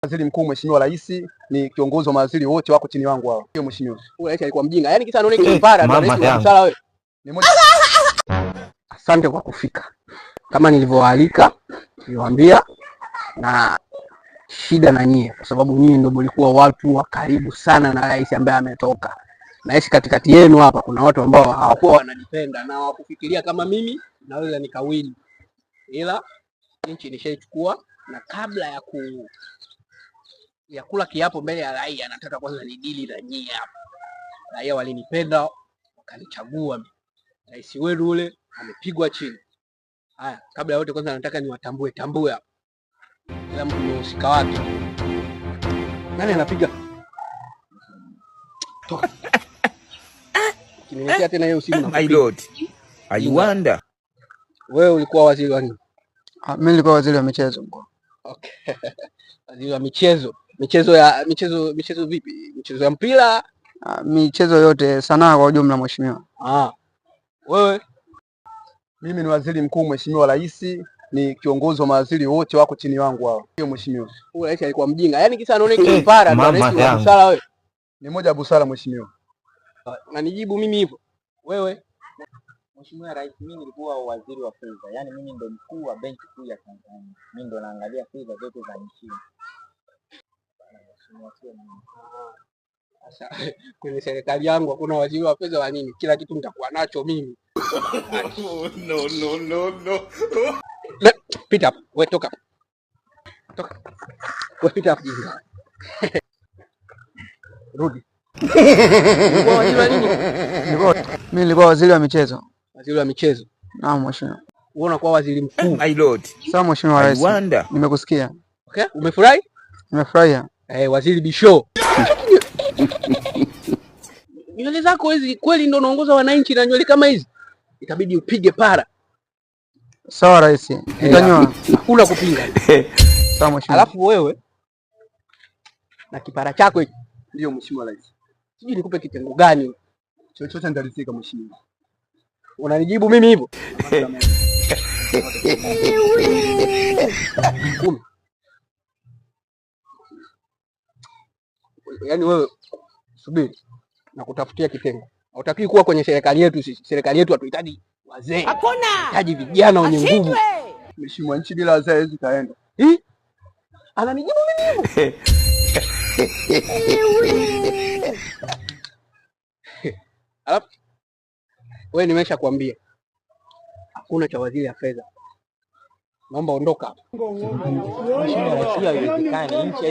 Waziri Mkuu Mheshimiwa Rais ni kiongozi wa mawaziri wote wako chini wangu hao. Hiyo mheshimiwa. Huyu rais alikuwa mjinga. Yaani kisa anaona kimpara ndio rais wa msala wewe. Ni moja. Asante kwa kufika. Kama nilivyoalika, niliwaambia na shida na nyie kwa sababu nyie ndio mlikuwa watu wa karibu sana na rais ambaye ametoka. Na hisi katikati yenu hapa kuna watu ambao hawakuwa wananipenda na hawakufikiria kama mimi naweza nikawili. Ila nchi nishaichukua na kabla ya kula kiapo mbele ya raia nataka kwanza ni dili na nyie hapa. Raia walinipenda wakanichagua. Rais wenu ule amepigwa chini. Haya, kabla ya yote kwanza nataka niwatambue hapa. Kila mtu ni mhusika wake. Nani anapiga? Toka. Kimeniletea tena hiyo simu na my lord. I wonder. Wewe ulikuwa waziri wa nini? Mimi nilikuwa waziri wa michezo. Okay. Waziri wa michezo. Michezo vipi? Michezo ya mpira? Michezo yote, sanaa kwa ujumla mheshimiwa. Wewe? Mimi ni waziri mkuu Mheshimiwa Rais ni kiongozi wa mawaziri wote wako chini wangu hao. Hiyo mheshimiwa. Huyu rais alikuwa mjinga. Yaani kisa anaona kimpara ndio rais wa busara wewe. Ni moja ya busara mheshimiwa. Na nijibu mimi hivyo. Wewe? Mheshimiwa Rais, mimi nilikuwa waziri wa fedha. Yaani mimi ndo mkuu wa benki kuu ya Tanzania. Mimi ndo naangalia fedha zote za nchi. Sasa kwenye serikali yangu hakuna waziri wa fedha wa nini? Kila kitu nitakuwa nacho mimi. No. Pita hapa. Wewe toka. Wewe pita hapa jinga. Rudi. Ulikuwa waziri wa nini? Mimi nilikuwa waziri wa michezo. Waziri wa michezo. Naam mheshimiwa. Wewe unakuwa waziri mkuu. My lord. Sawa mheshimiwa Rais. Nimekusikia. Okay? Umefurahi? Nimefurahia. Waziri Bisho. Nywele zako hizi kweli ndio unaongoza wananchi na nywele kama hizi? Itabidi upige para. Sawa rais. Nitanyoa. Hakuna kupinga. Sawa mheshimiwa. Alafu wewe na kipara chako hiki ndio mheshimiwa rais. Sijui nikupe kitengo gani? Chochote nitalizika mheshimiwa. Unanijibu mimi hivyo? Yaani wewe subiri na kutafutia kitengo. Hautaki kuwa kwenye serikali yetu sisi. Serikali yetu hatuhitaji wazee. Hakuna. Tunahitaji vijana wenye nguvu. Mheshimiwa, nchi bila wazee haiwezi kaenda. Ananijibu mimi hivyo. Alafu wewe nimesha kuambia hakuna cha waziri ya fedha. Naomba ondoka hapa. Mheshimiwa Rais, haiwezekani. Nchi